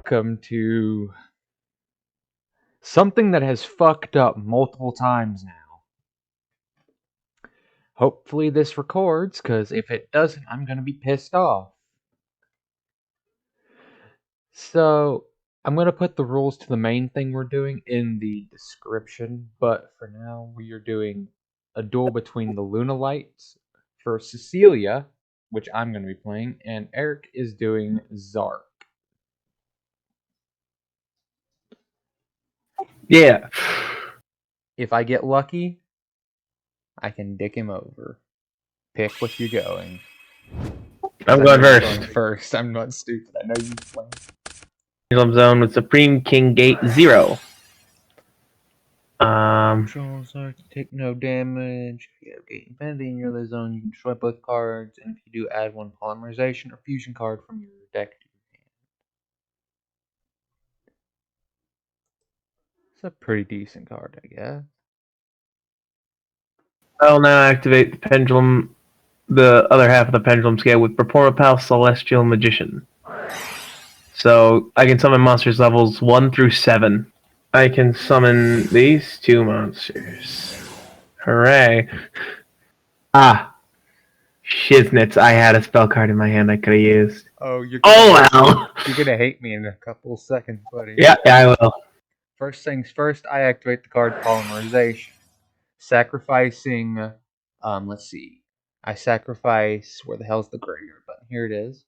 welcome to something that has fucked up multiple times now. Hopefully this records, because if it doesn't, I'm gonna be pissed off. So, I'm gonna put the rules to the main thing we're doing in the description, but for now we are doing a duel between the Lunalights for Cecilia, which I'm gonna be playing, and Eric is doing Zark. Yeah. If I get lucky, I can dick him over. Pick what you're going. I'm going first. First, I'm not stupid. I know you playing. Pendulum Zone with Supreme King Gate 0. Controls are to take no damage. If you have Gate Infinity in your zone, you can destroy both cards, and if you do, add one polymerization or fusion card from your deck to your hand. It's a pretty decent card, I guess. I'll now activate the pendulum, the other half of the pendulum scale with Performapal Celestial Magician. So I can summon monsters levels 1 through 7. I can summon these two monsters. Hooray. Shiznits, I had a spell card in my hand I could have used. Oh, you're well. You're gonna hate me in a couple of seconds, buddy. Yeah, I will. First things first, I activate the card Polymerization. Sacrificing, let's see. I sacrifice, where the hell's the graveyard button? Here it is.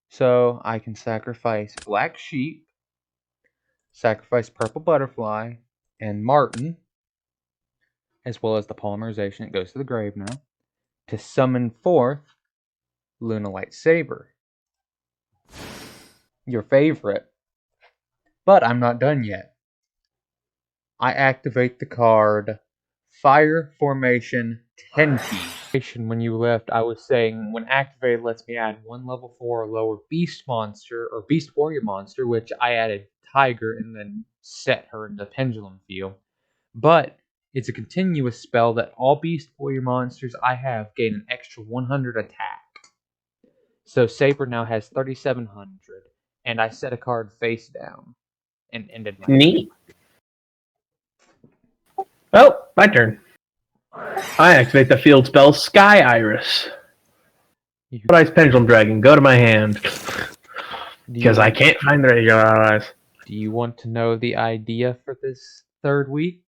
So I can sacrifice Black Sheep, sacrifice Purple Butterfly, and Martin, as well as the Polymerization. It goes to the grave now, to summon forth Lunalight Saber. Your favorite. But I'm not done yet. I activate the card Fire Formation Tenki. When you left, I was saying when activated lets me add one level 4 or lower beast monster or beast warrior monster, which I added Tiger and then set her in the pendulum field. But it's a continuous spell that all beast warrior monsters I have gain an extra 100 attack. So Saber now has 3,700, and I set a card face down and ended my Neat. Oh, my turn. I activate the field spell Sky Iris. Ice Pendulum Dragon, go to my hand. Because I can't find the regular eyes. Do you want to know the idea for this third week?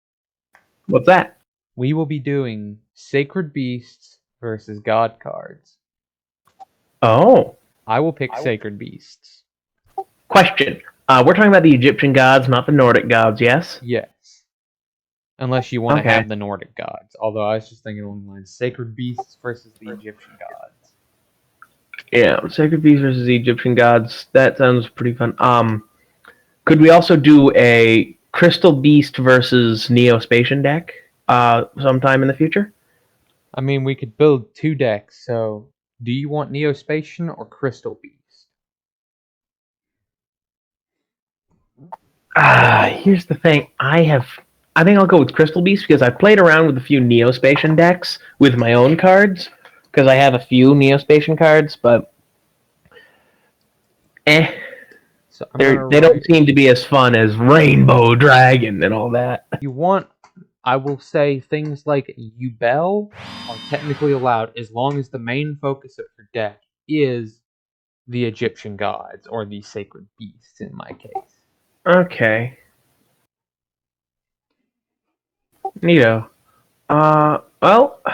What's that? We will be doing Sacred Beasts versus God cards. Oh. I will pick Sacred Beasts. Question. We're talking about the Egyptian gods, not the Nordic gods, yes? Yes. Unless you want to have the Nordic gods. Although I was just thinking along the lines, Sacred Beasts versus the Egyptian gods. Yeah, Sacred Beasts versus the Egyptian gods. That sounds pretty fun. Could we also do a Crystal Beast versus Neospatian deck sometime in the future? I mean, we could build two decks, so do you want Neospatian or Crystal Beast? Here's the thing. I think I'll go with Crystal Beast because I've played around with a few Neospatian decks with my own cards because I have a few Neospatian cards, but So they don't seem to be as fun as Rainbow Dragon and all that. I will say things like Yubel are technically allowed as long as the main focus of your deck is the Egyptian gods or the Sacred Beasts in my case. Okay. Neato. Well, in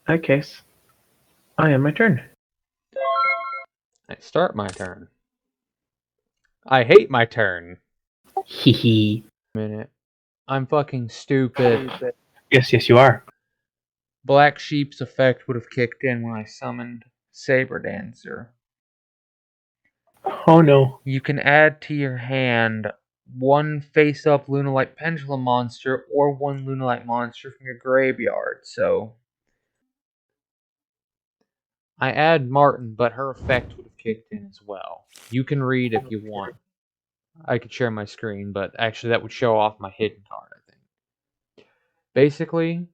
that case, I end my turn. I start my turn. I hate my turn. Hee. Minute. I'm fucking stupid. Yes, you are. Black Sheep's effect would have kicked in when I summoned Saber Dancer. Oh no. You can add to your hand one face-up Lunalight Pendulum monster or one Lunalight monster from your graveyard, so I add Martin, but her effect would have kicked in as well. You can read if you want. I could share my screen, but actually that would show off my hidden card, I think. Basically,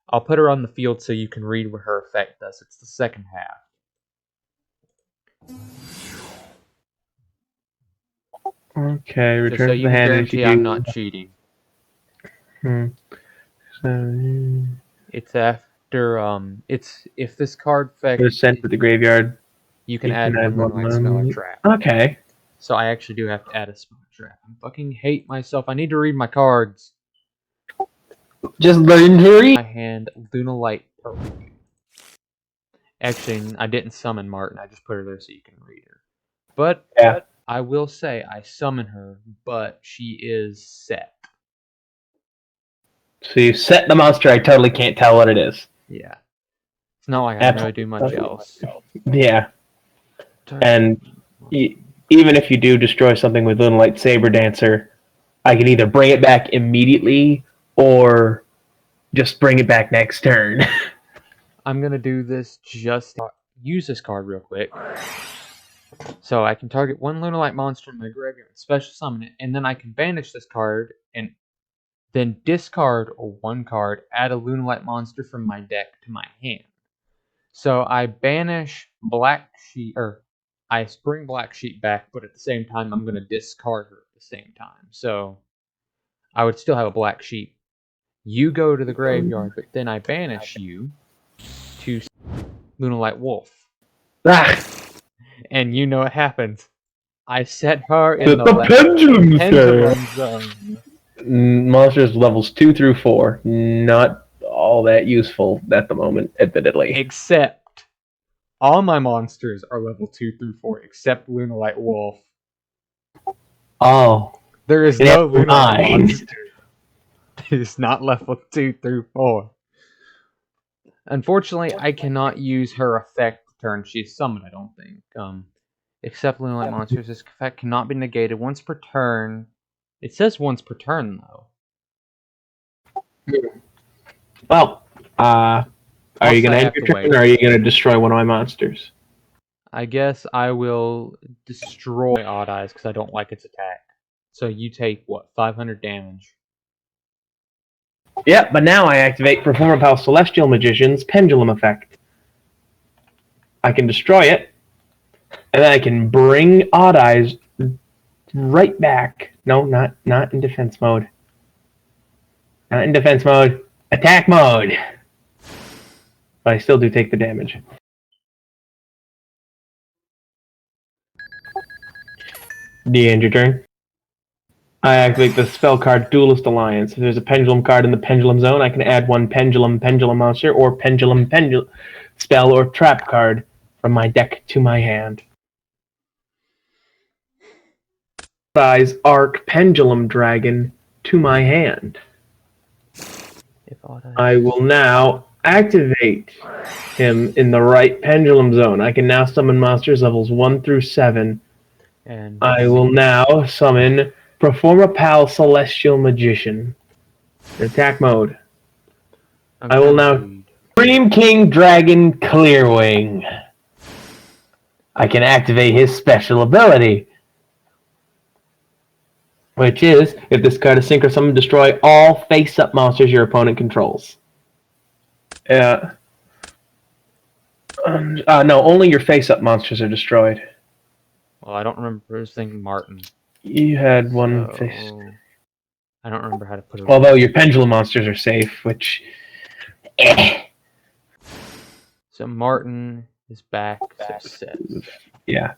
I'll put her on the field so you can read what her effect does. It's the second half. Okay, Just so return to you the can hand, and if you guarantee I'm do, not cheating. hmm, so, It's after it's if this card effect it's sent to the graveyard. you can You add can add one one Moonlight spell or money. trap. Okay. So I actually do have to add a spell or trap. I fucking hate myself. I need to read my cards. Just learn to read. My hand, Luna Light Purple. Actually, I didn't summon Martin. I just put her there so you can read her. But Yeah. I will say I summon her, but she is set. So you set the monster. I totally can't tell what it is. Yeah. It's not like I can really do much else. Yeah. And even if you do destroy something with Little Light Saber Dancer, I can either bring it back immediately or just bring it back next turn. I'm gonna do this just use this card real quick. So I can target one Lunar Light monster in my graveyard, special summon it, and then I can banish this card and then discard one card, add a Lunar Light monster from my deck to my hand. So I banish Black Sheep, or I bring Black Sheep back, but at the same time I'm going to discard her at the same time. So I would still have a Black Sheep. You go to the graveyard, but then I banish you to Lunar Light Wolf. And you know what happens. I set her in the pendulum zone. Monsters levels 2 through 4. Not all that useful at the moment, admittedly. Except all my monsters are level 2 through 4, except Lunar Light Wolf. Oh. There is no Lunar Light monster. It is not level 2 through 4. Unfortunately, I cannot use her effect the turn she's summoned, I don't think. Except Lunar Light monsters, this effect cannot be negated once per turn. It says once per turn, though. Well, are you going to end your turn, or are you going to destroy one of my monsters? I guess I will destroy Odd Eyes because I don't like its attack. So you take, what, 500 damage? Yep, but now I activate Performer Pal Celestial Magician's Pendulum Effect. I can destroy it, and then I can bring Odd Eyes right back. No, not in defense mode. Not in defense mode. Attack mode. But I still do take the damage. The end your turn. I activate the spell card Duelist Alliance. If there's a pendulum card in the pendulum zone, I can add one pendulum monster or pendulum spell or trap card from my deck to my hand. Size Arc Pendulum Dragon to my hand. I will now activate him in the right pendulum zone. I can now summon monsters levels 1 through 7. And I will now summon Performa Pal Celestial Magician. Attack mode. I will now Supreme King Dragon Clearwing. I can activate his special ability, which is, if this card is synchro summoned, destroy all face-up monsters your opponent controls. No, only your face-up monsters are destroyed. Well, I don't remember his thing, Martin. You had one face. I don't remember how to put it. Although your pendulum monsters are safe, which. So Martin is back. So yeah.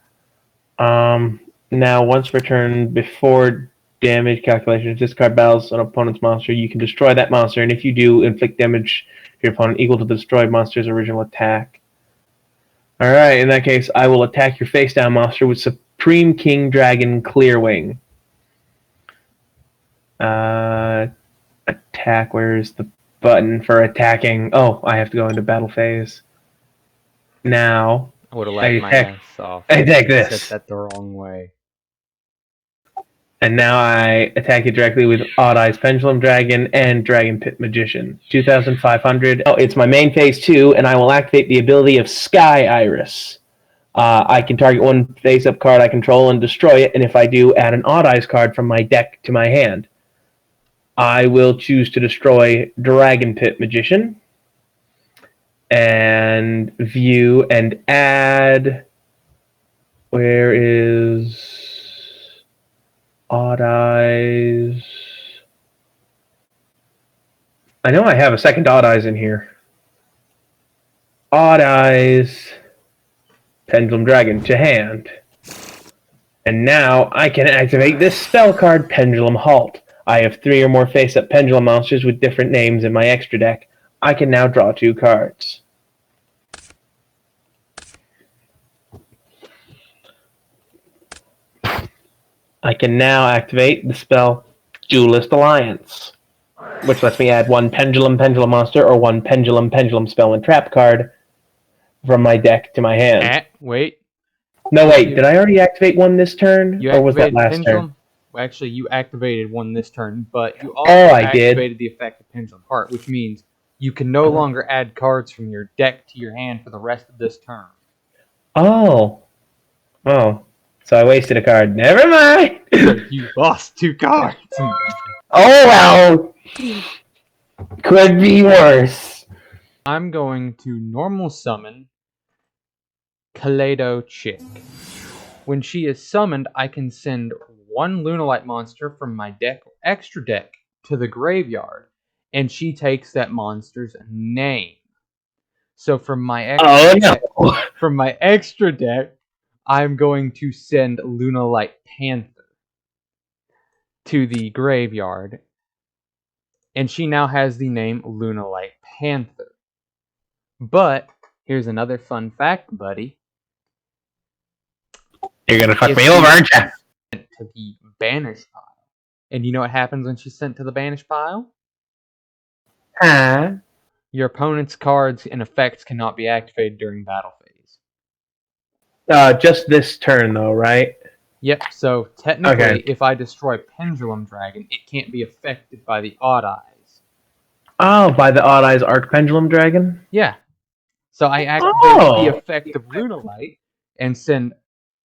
Now, once returned before damage calculations, discard battles an opponent's monster. You can destroy that monster, and if you do, inflict damage to your opponent equal to the destroyed monster's original attack. Alright, in that case, I will attack your face-down monster with Supreme King Dragon Clearwing. Attack, where's the button for attacking? Oh, I have to go into battle phase. Now, I would have laughed my ass off. I attack this. Set that the wrong way. And now I attack it directly with Odd Eyes Pendulum Dragon and Dragon Pit Magician. 2,500. Oh, it's my main phase 2, and I will activate the ability of Sky Iris. I can target one face-up card I control and destroy it, and if I do, add an Odd Eyes card from my deck to my hand. I will choose to destroy Dragon Pit Magician. And view and add. Where is. Odd Eyes. I know I have a second Odd Eyes in here. Odd Eyes. Pendulum Dragon to hand. And now I can activate this spell card, Pendulum Halt. I have 3 or more face-up pendulum monsters with different names in my extra deck. I can now draw 2 cards. I can now activate the spell Duelist Alliance, which lets me add 1 pendulum monster or 1 pendulum spell and trap card from my deck to my hand. Wait. No, wait, did I already activate one this turn? Or was that last Pendulum? turn? Well, actually, you activated one this turn, but you also activated the effect of Pendulum Heart, which means you can no longer add cards from your deck to your hand for the rest of this turn. Oh. Oh. So I wasted a card. Never mind! So you lost 2 cards! Oh well! Could be worse. I'm going to normal summon Kaleido Chick. When she is summoned, I can send 1 Lunalight monster from my deck or extra deck to the graveyard, and she takes that monster's name. So from my extra deck, I'm going to send Lunalight Panther to the graveyard, and she now has the name Lunalight Panther. But here's another fun fact, buddy. You're gonna fuck me over, aren't you? To the banished pile. And you know what happens when she's sent to the banished pile? Huh? Your opponent's cards and effects cannot be activated during battle phase. Just this turn, though, right? Yep, so technically, if I destroy Pendulum Dragon, it can't be affected by the Odd Eyes. Oh, by the Odd Eyes Arc Pendulum Dragon? Yeah. So I activate the effect of Lunalight and send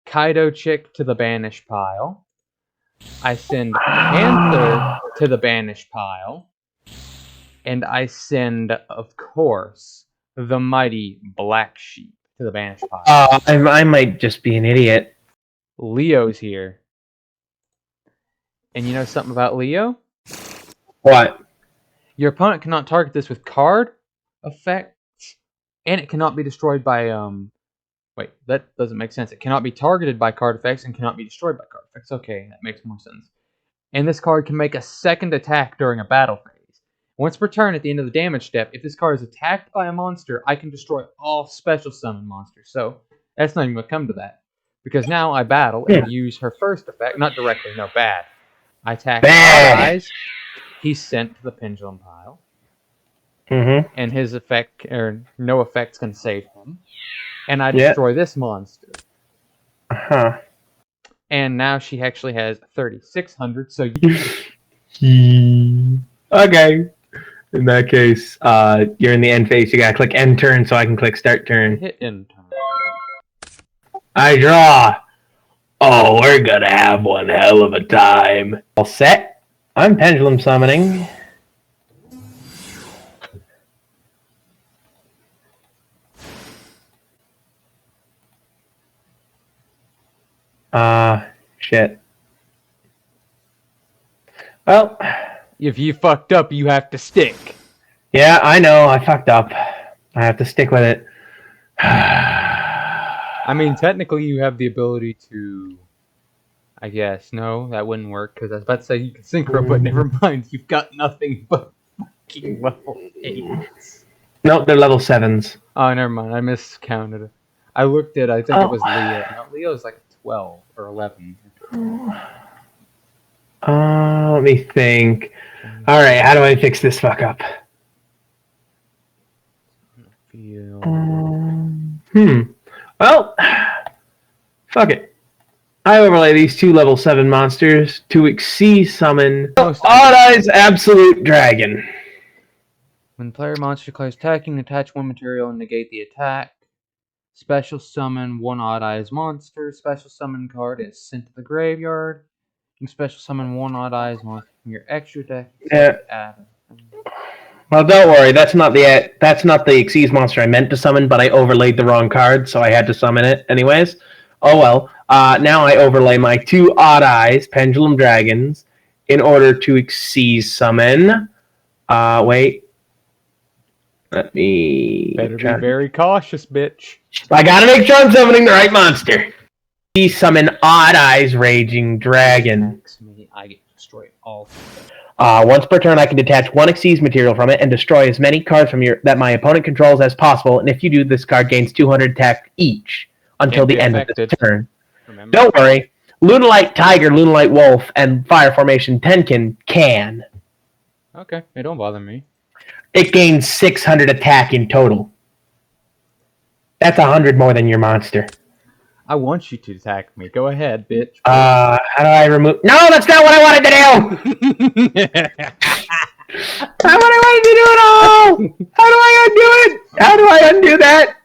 Kaido Chick to the banish pile. I send Panther to the banish pile. And I send, of course, the mighty Black Sheep to the banish pile. I might just be an idiot. Leo's here. And you know something about Leo? What? Your opponent cannot target this with card effects, and it cannot be destroyed by, wait, that doesn't make sense. It cannot be targeted by card effects and cannot be destroyed by card effects. Okay, that makes more sense. And this card can make a second attack during a battle phase. Once per turn at the end of the damage step, if this card is attacked by a monster, I can destroy all special summon monsters. So, that's not even going to come to that. Because now I battle and use her first effect. Not directly, no, bad. I attack Odd Eyes. He's sent to the pendulum pile. Mm-hmm. And his effect, or no effects can save him. And I destroy this monster. Uh-huh. And now she actually has 3,600, so Okay. In that case, you're in the end phase. You gotta click end turn so I can click start turn. Hit end turn. I draw. Oh, we're gonna have one hell of a time. All set. I'm pendulum summoning. Shit. Well, if you fucked up, you have to stick. Yeah, I know. I fucked up. I have to stick with it. I mean, technically, you have the ability to... I guess. No, that wouldn't work, because I was about to say you can synchro, but never mind. You've got nothing but fucking level 8s. Nope, they're level 7s. Oh, never mind. I miscounted it. I looked at I think it was Leo. No, Leo's like 12 or 11. Let me think. Alright, how do I fix this fuck up? Well, fuck it. I overlay these 2 level 7 monsters to exceed summon Odd Eyes Absolute Dragon. When player monster declares attacking, attach 1 material and negate the attack. Special summon 1 Odd Eyes monster. Special summon card is sent to the graveyard. You can special summon 1 Odd Eyes monster from your extra deck. Yeah. Well, don't worry. That's not the Xyz monster I meant to summon, but I overlaid the wrong card, so I had to summon it anyways. Oh well. Now I overlay my 2 Odd Eyes Pendulum Dragons in order to Xyz summon. Wait. Let me... Better be very cautious, bitch. I gotta make sure I'm summoning the right monster. We summon Odd Eyes Raging Dragon. I get destroyed all. Once per turn, I can detach 1 Xyz material from it and destroy as many cards from that my opponent controls as possible. And if you do, this card gains 200 attack each until the end of this turn. Remember? Don't worry. Lunalite Tiger, Lunalite Wolf, and Fire Formation Tenkin can. Okay, it don't bother me. It gains 600 attack in total. That's 100 more than your monster. I want you to attack me. Go ahead, bitch. How do I remove... No, that's not what I wanted to do! That's not what I wanted to do at all! How do I undo it? How do I undo that?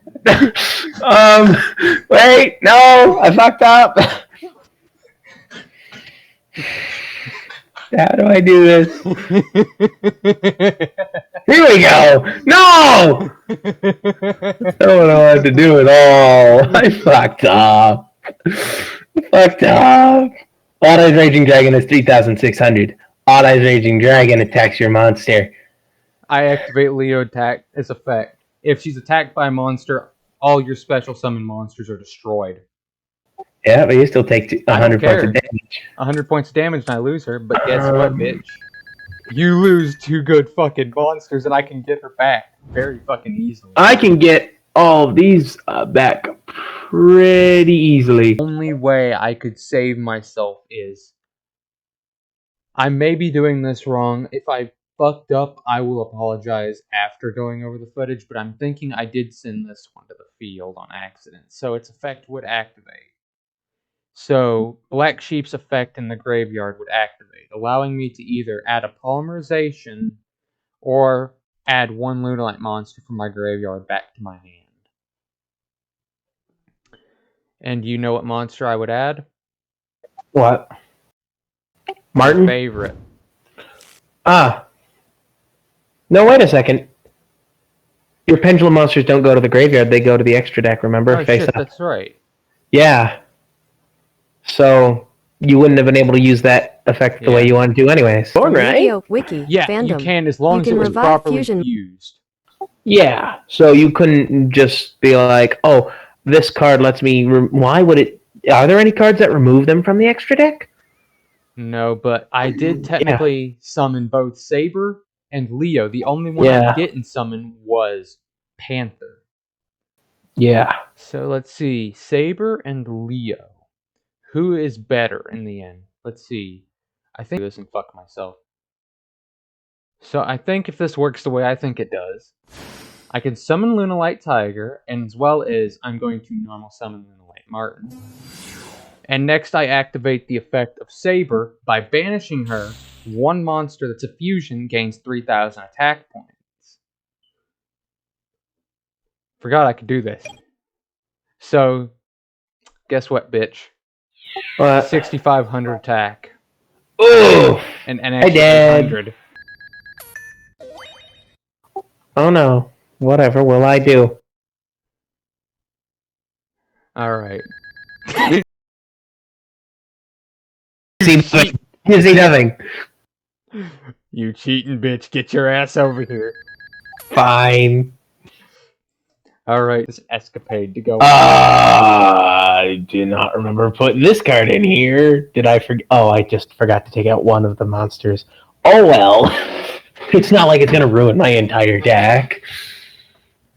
Wait, no, I fucked up. How do I do this? Here we go. No! That's not what I wanted to do at all. I fucked up. Odd Eyes Raging Dragon is 3,600. Odd Eyes Raging Dragon attacks your monster. I activate Leo attack as effect. If she's attacked by a monster, all your special summon monsters are destroyed. Yeah, but you still take 100 points of damage. 100 points of damage and I lose her, but guess what, bitch? You lose 2 good fucking monsters and I can get her back very fucking easily. I can get all of these back pretty easily. The only way I could save myself is... I may be doing this wrong. If I fucked up, I will apologize after going over the footage, but I'm thinking I did send this one to the field on accident, so its effect would activate. So, Black Sheep's effect in the graveyard would activate, allowing me to either add a polymerization or add 1 Lunalite monster from my graveyard back to my hand. And you know what monster I would add? What? Martin? My favorite. No, wait a second. Your pendulum monsters don't go to the graveyard, they go to the extra deck, remember? Oh, shit, that's right. Yeah. So, you wouldn't have been able to use that effect the way you wanted to anyways. Right? Wiki, yeah, fandom. You can as long as it was properly fused. Yeah, so you couldn't just be like, oh, this card lets me... Why would it... Are there any cards that remove them from the extra deck? No, but I did technically summon both Saber and Leo. The only one I didn't summon was Panther. Yeah. So let's see. Saber and Leo. Who is better in the end? Let's see. I think this and fuck myself. So I think if this works the way I think it does, I can summon Lunalite Tiger, and as well as I'm going to normal summon Lunalite Martin. And next I activate the effect of Saber by banishing her. 1 monster that's a fusion gains 3,000 attack points. Forgot I could do this. So, guess what, bitch? What? 6,500 attack. Ooh! And an extra 100. Oh no. Whatever will I do? Alright. You see nothing. You cheating bitch, get your ass over here. Fine. Alright, this escapade to go. I do not remember putting this card in here. Did I forget? Oh, I just forgot to take out 1 of the monsters. Oh well. It's not like it's gonna ruin my entire deck.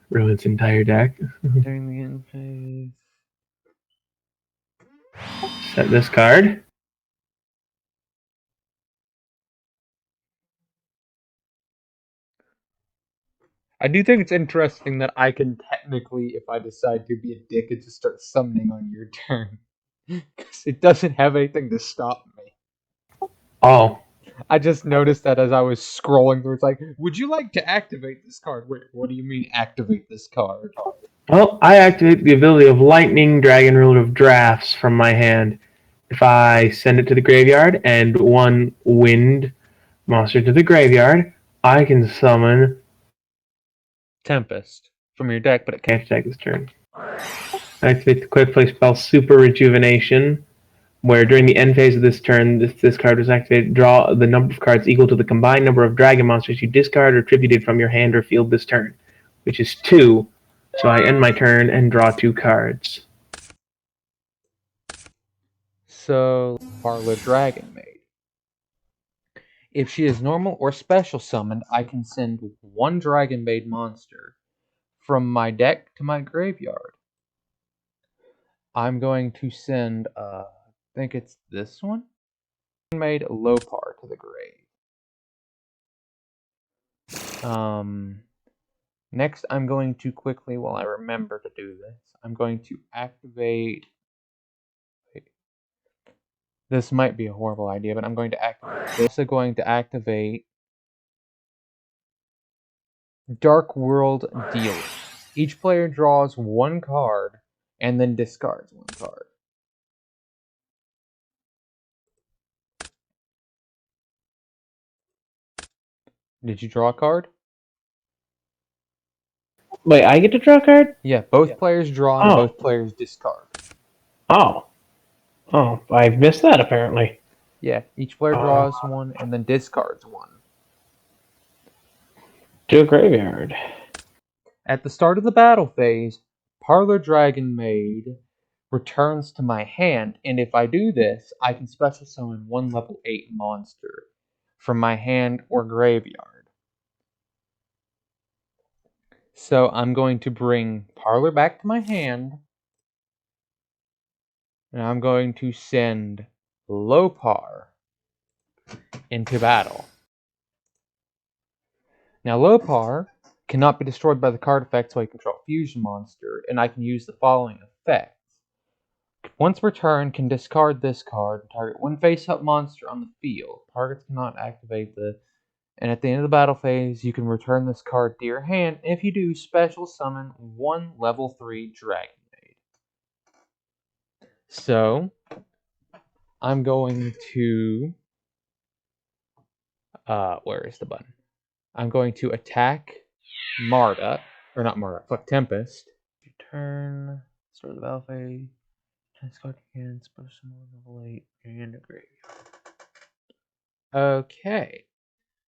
Ruins entire deck. During the end phase. Set this card. I do think it's interesting that I can technically, if I decide to be a dick, and just start summoning on your turn. Because it doesn't have anything to stop me. Oh. I just noticed that as I was scrolling through, it's like, would you like to activate this card? Wait, what do you mean activate this card? Well, I activate the ability of Lightning Dragon Ruler of Drafts from my hand. If I send it to the graveyard and 1 wind monster to the graveyard, I can summon Tempest from your deck, but it can't attack this turn. Activate the quick play spell Super Rejuvenation, where during the end phase of this turn, this card was activated. Draw the number of cards equal to the combined number of dragon monsters you discard or attributed from your hand or field this turn, which is 2. So I end my turn and draw 2 cards. So, Parlor Dragon Maid. If she is normal or special summoned, I can send one Dragon Maid monster from my deck to my graveyard. I'm going to send, I think it's this one? Made Lopar to the grave. Next, I'm going to quickly, while I remember to do this, I'm going to activate. Wait, this might be a horrible idea, but I'm going to activate. I'm also going to activate Dark World Duels. Each player draws one card and then discards one card. Did you draw a card? Wait, I get to draw a card? Yeah, both players draw and both players discard. Oh, I've missed that apparently. Yeah, each player draws one and then discards one. To a graveyard. At the start of the battle phase, Parlor Dragon Maid returns to my hand, and if I do this, I can special summon one level 8 monster from my hand or graveyard. So I'm going to bring Parlor back to my hand, and I'm going to send Lopar into battle. Now Lopar cannot be destroyed by the card effect, so I control Fusion Monster, and I can use the following effects. Once returned, can discard this card and target one face-up monster on the field. Targets cannot activate the... And at the end of the battle phase, you can return this card to your hand. If you do, special summon one level 3 Dragon Maid. So, I'm going to... where is the button? I'm going to attack Marduk. Or not Marduk, fuck Tempest. Turn, start the battle phase. Discard your hand, special summon level 8, and a graveyard. Okay.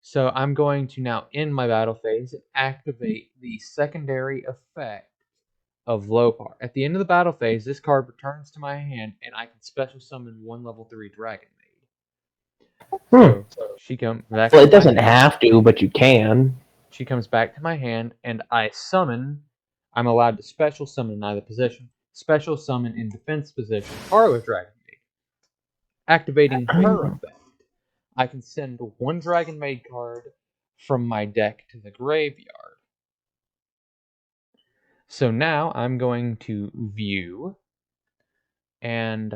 So I'm going to now end my battle phase and activate the secondary effect of Lopar. At the end of the battle phase, this card returns to my hand, and I can special summon one level 3 Dragon Maid. So she comes back. Well, it doesn't have to, but you can. She comes back to my hand, and I summon. I'm allowed to special summon in either position. Special summon in defense position, Parlor Dragon Maid. Activating her effect, I can send one Dragon Maid card from my deck to the graveyard. So now I'm going to view and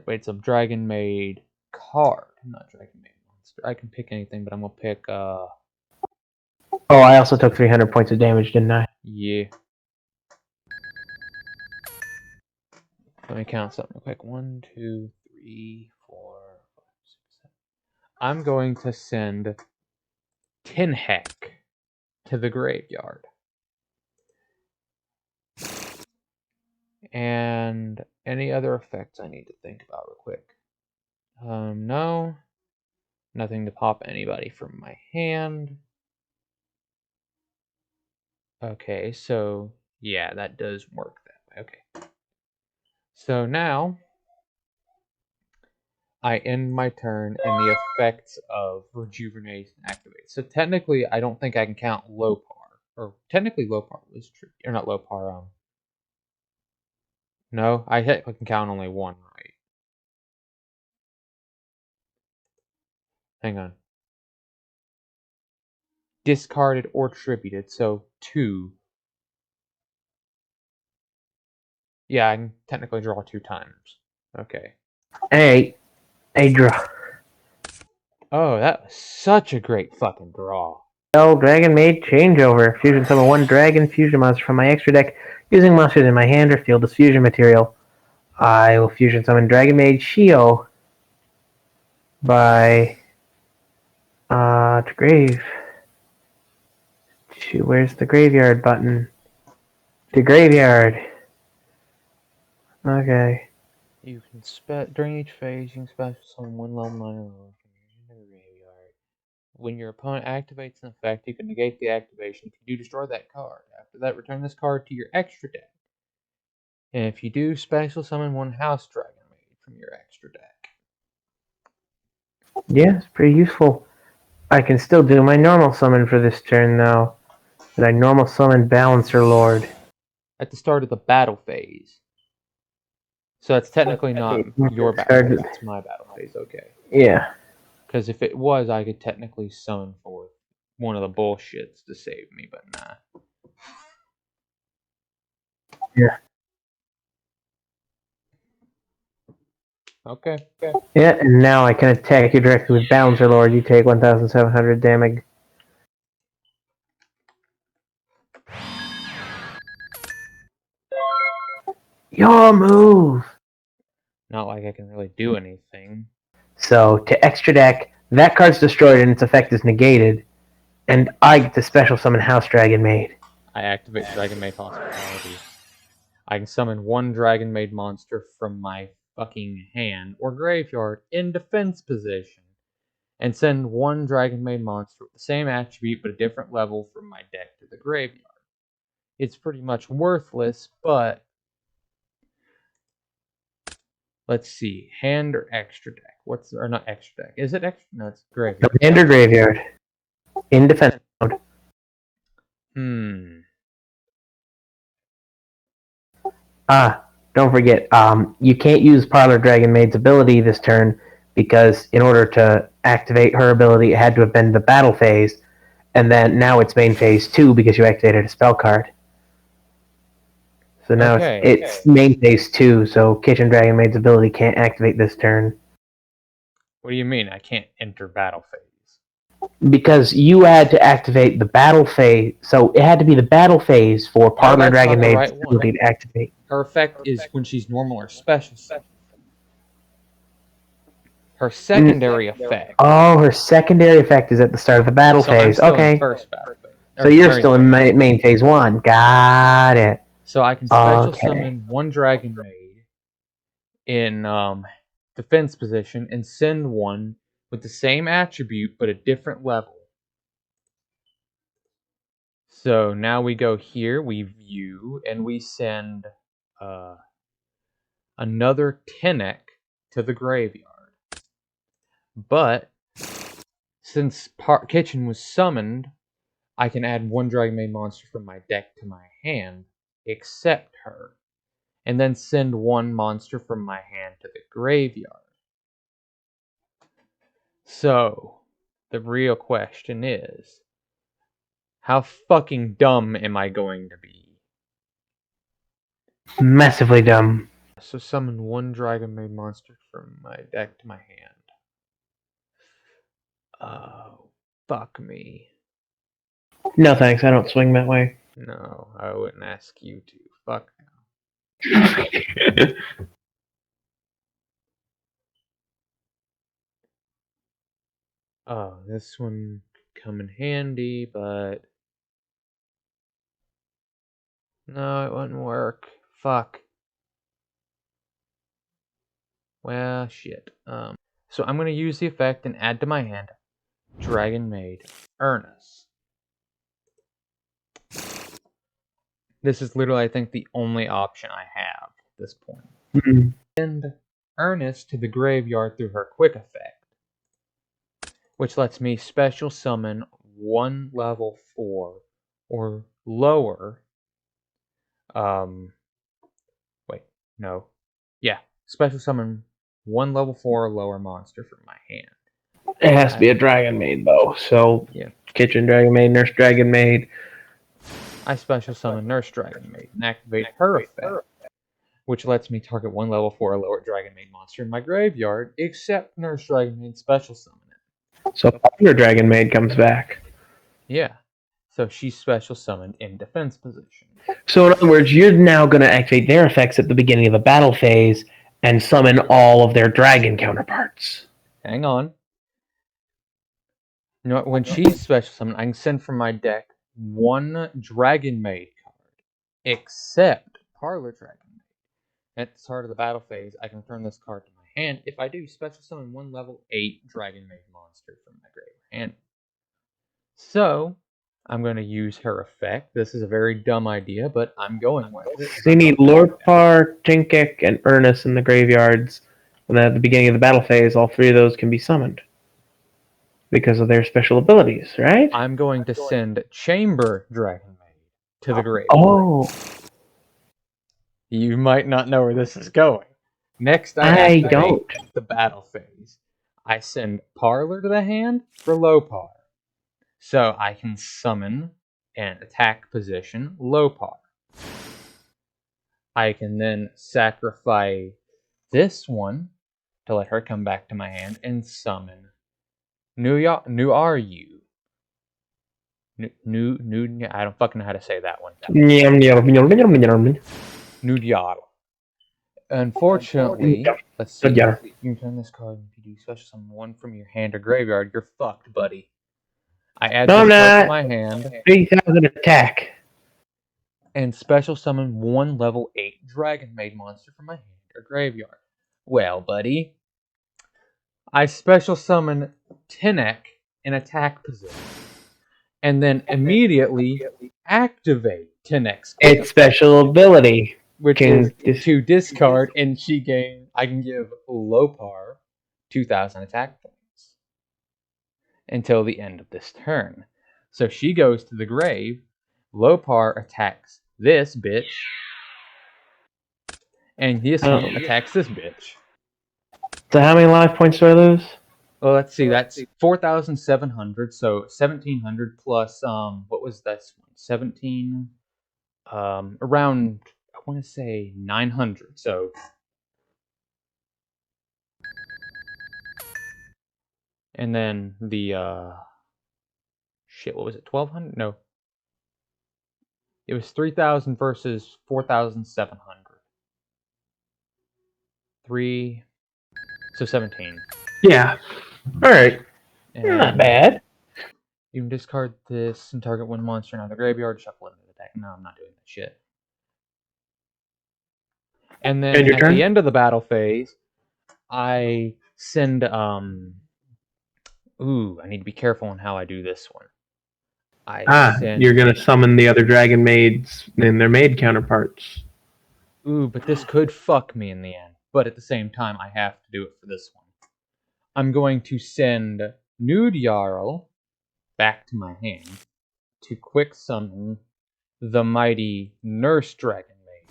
wait, some Dragon Maid card, not Dragon Maid monster. I can pick anything, but I'm gonna pick Oh, I also took 300 points of damage, didn't I? Yeah. Let me count something real quick. 1, 2, 3, 4, 5, 6, 7. I'm going to send Tinheck to the graveyard. And any other effects I need to think about real quick. No. Nothing to pop anybody from my hand. Okay, so yeah, that does work that way. Okay. So now I end my turn and the effects of Rejuvenate activate. So technically I don't think I can count Lopar. Or technically Lopar was true. Or not Lopar, no, I can count only one, right? Hang on. Discarded or tributed, so 2. Yeah, I can technically draw 2 times. Okay. Hey, draw. Oh, that was such a great fucking draw. Dragon Maid changeover. Fusion summon one dragon fusion monster from my extra deck using monsters in my hand or field as fusion material. I will fusion summon Dragon Maid Shio by to grave. Where's the graveyard button? To graveyard. Okay. You can during each phase, you can special summon one level 9 or lower from your graveyard. When your opponent activates an effect, you can negate the activation if you do destroy that card. After that, return this card to your extra deck. And if you do, special summon one House Dragon Maid from your extra deck. Yeah, it's pretty useful. I can still do my normal summon for this turn, though. But I normal summon Balancer Lord. At the start of the battle phase. So it's technically not your battle phase, it's my battle phase, okay. Yeah. Because if it was, I could technically summon forth one of the bullshits to save me, but nah. Yeah. Okay. Yeah, and now I can attack you directly with Balancer Lord. You take 1,700 damage. Your move! Not like I can really do anything. So, to extra deck, that card's destroyed and its effect is negated. And I get to special summon House Dragon Maid. I activate Dragon Maid Hospitality. I can summon one Dragon Maid monster from my fucking hand or graveyard in defense position. And send one Dragon Maid monster with the same attribute but a different level from my deck to the graveyard. It's pretty much worthless, but let's see, hand or extra deck? Or not extra deck? Is it extra? No, it's graveyard. Hand or graveyard. In defense mode. Don't forget, you can't use Parlor Dragon Maid's ability this turn because in order to activate her ability, it had to have been the battle phase, and then now it's main phase 2 because you activated a spell card. So now it's main phase 2, so Kitchen Dragon Maid's ability can't activate this turn. What do you mean I can't enter battle phase? Because you had to activate the battle phase, so it had to be the battle phase for Parlor Dragon Maid's ability to activate. Her effect is when she's normal or special. Her secondary effect. Oh, her secondary effect is at the start of the battle phase. Okay. First battle phase. So you're still in main phase 1. Got it. So I can special summon one Dragon Maid in defense position and send one with the same attribute but a different level. So now we go here, we view, and we send another Tenek to the graveyard. But since Kitchen was summoned, I can add one Dragon Maid monster from my deck to my hand, except her, and then send one monster from my hand to the graveyard. So, the real question is, how fucking dumb am I going to be? Massively dumb. So summon one Dragon Maid monster from my deck to my hand. Oh, fuck me. No thanks, I don't swing that way. No, I wouldn't ask you to. Fuck no. Oh, this one could come in handy, but no, it wouldn't work. Fuck. Well, shit. So I'm gonna use the effect and add to my hand Dragon Maid Ernest. This is literally, I think, the only option I have at this point. Mm-hmm. Send Ernest to the graveyard through her quick effect, which lets me special summon one level 4 or lower. Wait, no. Yeah, special summon one level 4 or lower monster from my hand. It has to be a Dragon Maid, though. So, yeah. Kitchen Dragon Maid, Nurse Dragon Maid. I special summon Nurse Dragon Maid and activate her effect, which lets me target one level 4 or lower Dragon Maid monster in my graveyard, except Nurse Dragon Maid special summon it. So your Dragon Maid comes back. Yeah. So she's special summoned in defense position. So in other words, you're now going to activate their effects at the beginning of the battle phase and summon all of their dragon counterparts. Hang on. You know what? When she's special summoned, I can send from my deck one Dragon Maid card, except Parlor Dragon Maid. At the start of the battle phase, I can return this card to my hand. If I do, special summon one level 8 Dragon Maid monster from my grave hand. So, I'm going to use her effect. This is a very dumb idea, but I'm going with it. So you need Lorpar, Tinkek, and Ernest in the graveyards. And then at the beginning of the battle phase, all three of those can be summoned. Because of their special abilities, right? I'm going to send Chamber Dragon Maid to the grave. Oh. You might not know where this is going. Next, I don't. the battle phase. I send Parlor to the hand for Lopar. So I can summon an attack position Lopar. I can then sacrifice this one to let her come back to my hand and summon New Are You. I don't fucking know how to say that one. Nudyarl. Unfortunately, let's see. You can turn this card and if you do special summon one from your hand or graveyard, you're fucked, buddy. I add this card to my hand. 3,000 attack. And special summon one level 8 Dragon Maid monster from my hand or graveyard. Well, buddy, I special summon Tinek in attack position. And then immediately activate Tinek's Its special ability. which is to discard, and I can give Lopar 2,000 attack points until the end of this turn. So she goes to the grave. Lopar attacks this bitch, and this one attacks this bitch. So how many life points do I lose? Well, let's see. That's 4,700. So 1,700 plus what was this one? 17. Around, I want to say 900. So and then the shit. What was it? 1,200? No. It was 3,000 versus 4,700. 3. So 17. Yeah. Alright. Not bad. You can discard this and target one monster out of the graveyard, shuffle it into the deck. No, I'm not doing that shit. And then at the end of the battle phase, I send I need to be careful on how I do this one. You're gonna summon the other Dragon Maids and their maid counterparts. But this could fuck me in the end. But at the same time, I have to do it for this one. I'm going to send Nudyarl back to my hand to quick summon the mighty Nurse Dragon Maid.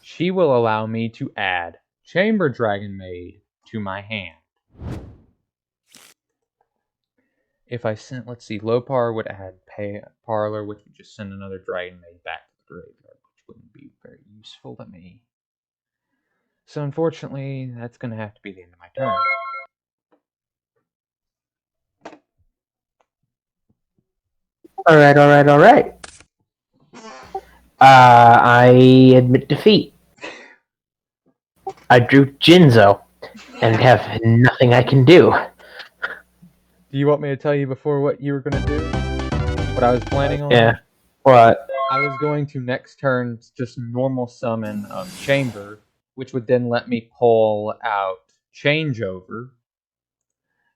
She will allow me to add Chamber Dragon Maid to my hand. If I sent, let's see, Lopar would add Parlor, which would just send another Dragon Maid back to the graveyard, which wouldn't be very useful to me. So unfortunately, that's going to have to be the end of my turn. Alright. I admit defeat. I drew Jinzo, and have nothing I can do. Do you want me to tell you before what you were going to do? What I was planning on? Yeah. What? I was going to next turn just normal summon Chamber, which would then let me pull out Changeover.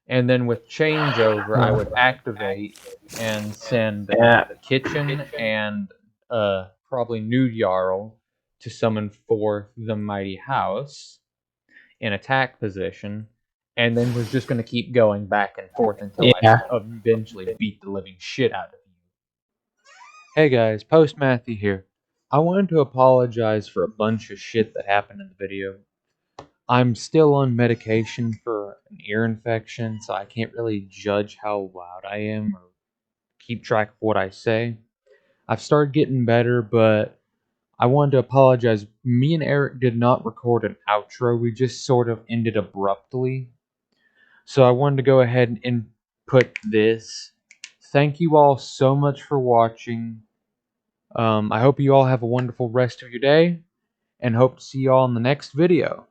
And then with Changeover, I would activate and send Kitchen and probably Nudyarl to summon forth the Mighty House in attack position. And then was just going to keep going back and forth until I eventually beat the living shit out of you. Hey guys, Post Matthew here. I wanted to apologize for a bunch of shit that happened in the video. I'm still on medication for an ear infection, so I can't really judge how loud I am or keep track of what I say. I've started getting better, but I wanted to apologize. Me and Eric did not record an outro. We just sort of ended abruptly. So I wanted to go ahead and input this. Thank you all so much for watching. I hope you all have a wonderful rest of your day, and hope to see you all in the next video.